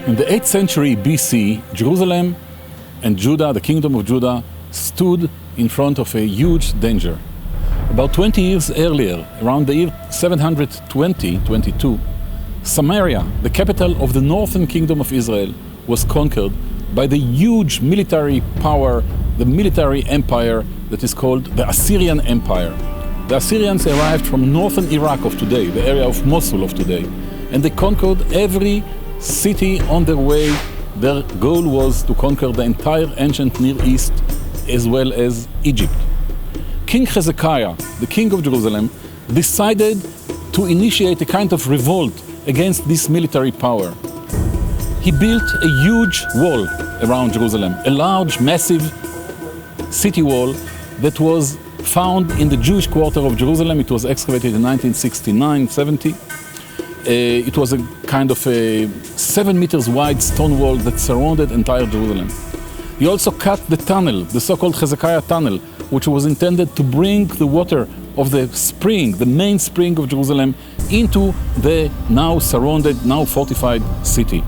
In the 8th century BC, Jerusalem and Judah, the kingdom of Judah, stood in front of a huge danger. About 20 years earlier, around the year 722, Samaria, the capital of the northern kingdom of Israel, was conquered by the huge military power, the military empire that is called the Assyrian Empire. The Assyrians arrived from northern Iraq of today, the area of Mosul of today, and they conquered every city on their way. Their goal was to conquer the entire ancient Near East as well as Egypt. King Hezekiah, the king of Jerusalem, decided to initiate a kind of revolt against this military power. He built a huge wall around Jerusalem, a large, massive city wall that was found in the Jewish quarter of Jerusalem. It was excavated in 1969-70. It was a kind of a 7 meters wide stone wall that surrounded entire Jerusalem. He also cut the tunnel, the so-called Hezekiah tunnel, which was intended to bring the water of the spring, the main spring of Jerusalem, into the now surrounded, now fortified city.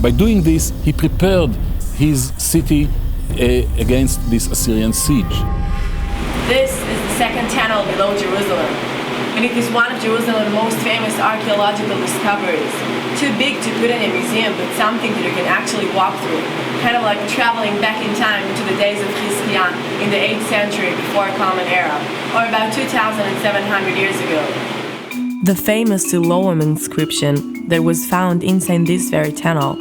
By doing this, he prepared his city against this Assyrian siege. This is the second tunnel below Jerusalem, and it is one of Jerusalem's most famous archaeological discoveries. Too big to put in a museum, but something that you can actually walk through, kind of like traveling back in time to the days of Hezekiah in the 8th century before Common Era, or about 2,700 years ago. The famous Siloam Inscription that was found inside this very tunnel,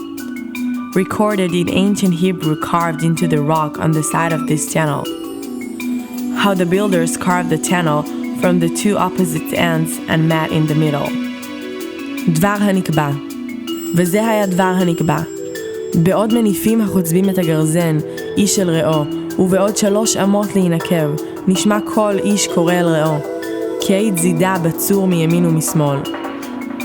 recorded in ancient Hebrew carved into the rock on the side of this tunnel. How the builders carved the tunnel from the two opposite ends and met in the middle. דבר הנקבע, וזה היה דבר הנקבע. בעוד מניפים החוצבים את הגרזן, איש אל רעו, ובעוד 3 אמות להינקב, נשמע כל איש קורא אל רעו, כי היית זידה בצור מימין ומשמאל.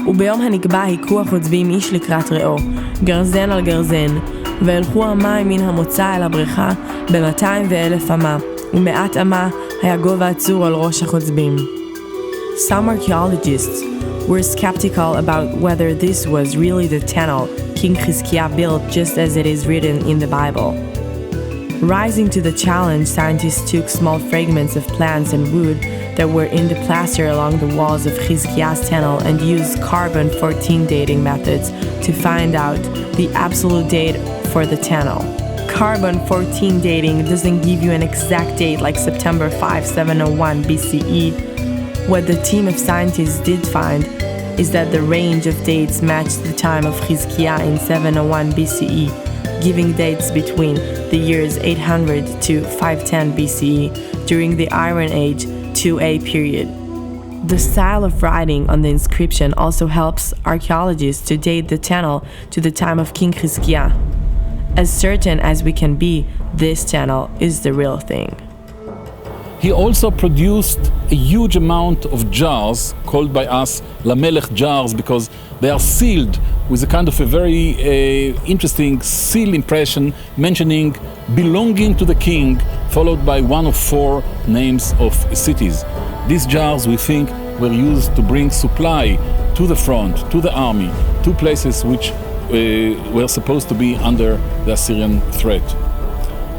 וביום הנקבע היכו החוצבים איש לקראת רעו, גרזן על גרזן, והלכו המים מן המוצא אל הבריכה ב200,000 אמה, ומעט אמה היה גובה הצור על ראש החוצבים. Some archaeologists were skeptical about whether this was really the tunnel King Hezekiah built just as it is written in the Bible. Rising to the challenge, scientists took small fragments of plants and wood that were in the plaster along the walls of Hezekiah's tunnel and used carbon-14 dating methods to find out the absolute date for the tunnel. Carbon-14 dating doesn't give you an exact date like September 5, 701 BCE. What the team of scientists did find is that the range of dates matched the time of Hezekiah in 701 BCE, giving dates between the years 800 to 510 BCE during the Iron Age 2A period. The style of writing on the inscription also helps archaeologists to date the tunnel to the time of King Hezekiah. As certain as we can be, this tunnel is the real thing. He also produced a huge amount of jars, called by us Lamelech jars, because they are sealed with a kind of a very interesting seal impression mentioning belonging to the king, followed by one of 4 names of cities. These jars, we think, were used to bring supply to the front, to the army, to places which were supposed to be under the Assyrian threat.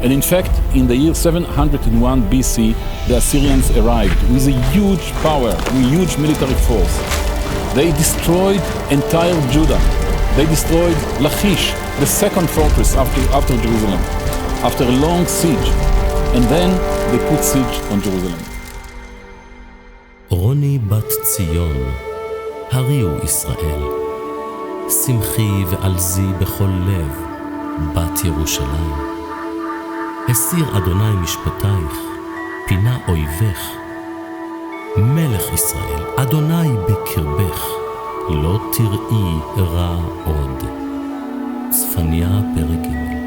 And in fact, in the year 701 BC, the Assyrians arrived with a huge power, with a huge military force. They destroyed entire Judah. They destroyed Lachish, the second fortress after Jerusalem, after a long siege. And then they put siege on Jerusalem. רוני בת ציון, הריעו ישראל, שמחי ועלזי בכל לב, בת ירושלים. הסיר אדוני משפטייך, פינה אויבך. מלך ישראל, אדוני בקרבך, לא תראי רע עוד. צפניה פרק ג'